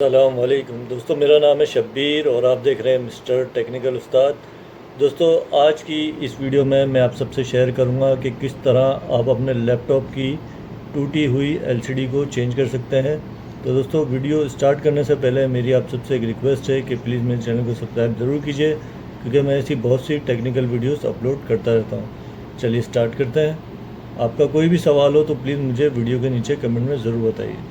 सलाम वालेकुम दोस्तों, मेरा नाम है शब्बीर और आप देख रहे हैं मिस्टर टेक्निकल उस्ताद। दोस्तों, आज की इस वीडियो में मैं आप सबसे शेयर करूंगा कि किस तरह आप अपने लैपटॉप की टूटी हुई एलसीडी को चेंज कर सकते हैं। तो दोस्तों, वीडियो स्टार्ट करने से पहले मेरी आप सबसे एक रिक्वेस्ट है कि प्लीज़ मेरे चैनल को सब्सक्राइब ज़रूर कीजिए, क्योंकि मैं ऐसी बहुत सी टेक्निकल वीडियोस अपलोड करता रहता हूँ। चलिए स्टार्ट करते हैं। आपका कोई भी सवाल हो तो प्लीज़ मुझे वीडियो के नीचे कमेंट में ज़रूर बताइए।